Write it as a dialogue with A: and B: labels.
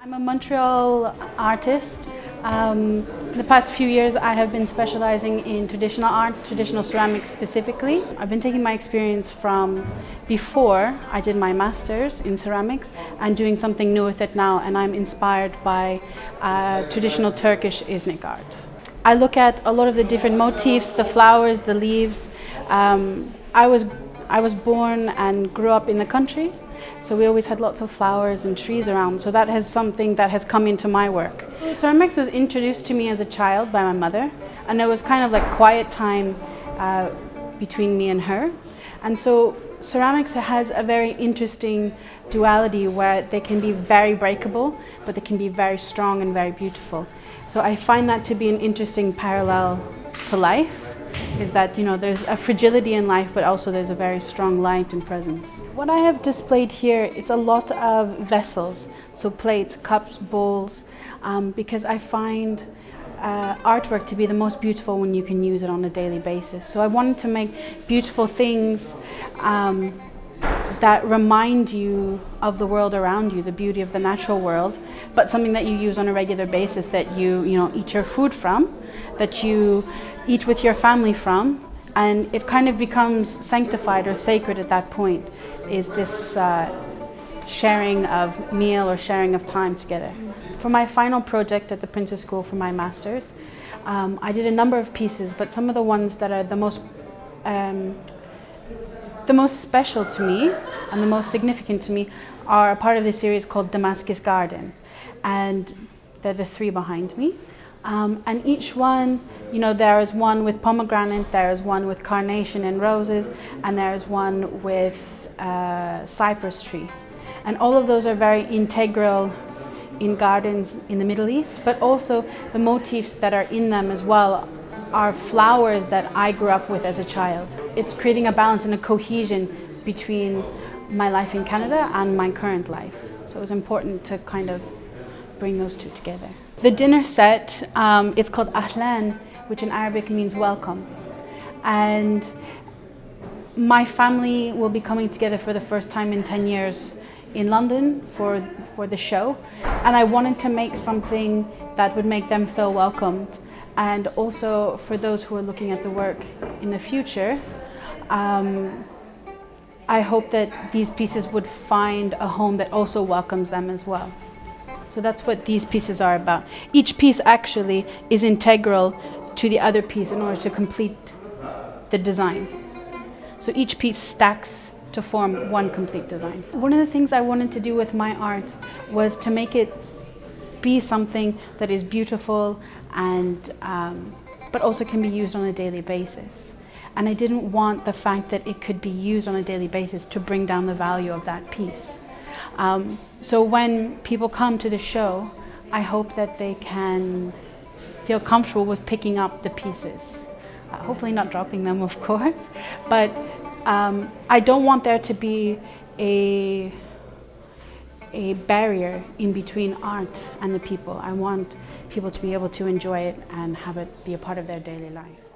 A: I'm a Montreal artist. In the past few years I have been specializing in traditional art, traditional ceramics specifically. I've been taking my experience from before I did my master's in ceramics and doing something new with it now, and I'm inspired by traditional Turkish Iznik art. I look at a lot of the different motifs, the flowers, the leaves. I was born and grew up in the country, so we always had lots of flowers and trees around, so that is something that has come into my work. Ceramics was introduced to me as a child by my mother, and there was kind of like quiet time between me and her. And so ceramics has a very interesting duality where they can be very breakable, but they can be very strong and very beautiful. So I find that to be an interesting parallel to life, is that, you know, there's a fragility in life, but also there's a very strong light and presence. What I have displayed here, it's a lot of vessels, so plates, cups, bowls, because I find artwork to be the most beautiful when you can use it on a daily basis. So I wanted to make beautiful things that remind you of the world around you, the beauty of the natural world, but something that you use on a regular basis, that you eat your food from, that you eat with your family from, and it kind of becomes sanctified or sacred at that point, is this sharing of meal or sharing of time together. For my final project at the Princess School for my master's, I did a number of pieces, but some of the ones that are the most special to me and the most significant to me are a part of this series called Damascus Garden, and they're the three behind me. And each one, there is one with pomegranate, there is one with carnation and roses, and there is one with cypress tree. And all of those are very integral in gardens in the Middle East, but also the motifs that are in them as well are flowers that I grew up with as a child. It's creating a balance and a cohesion between my life in Canada and my current life. So it was important to kind of bring those two together. The dinner set, it's called Ahlan, which in Arabic means welcome. And my family will be coming together for the first time in 10 years in London for the show. And I wanted to make something that would make them feel welcomed. And also for those who are looking at the work in the future, I hope that these pieces would find a home that also welcomes them as well. So that's what these pieces are about. Each piece actually is integral to the other piece in order to complete the design. So each piece stacks to form one complete design. One of the things I wanted to do with my art was to make it be something that is beautiful and but also can be used on a daily basis. And I didn't want the fact that it could be used on a daily basis to bring down the value of that piece. So when people come to the show, I hope that they can feel comfortable with picking up the pieces. Hopefully not dropping them, of course, but I don't want there to be a barrier in between art and the people. I want people to be able to enjoy it and have it be a part of their daily life.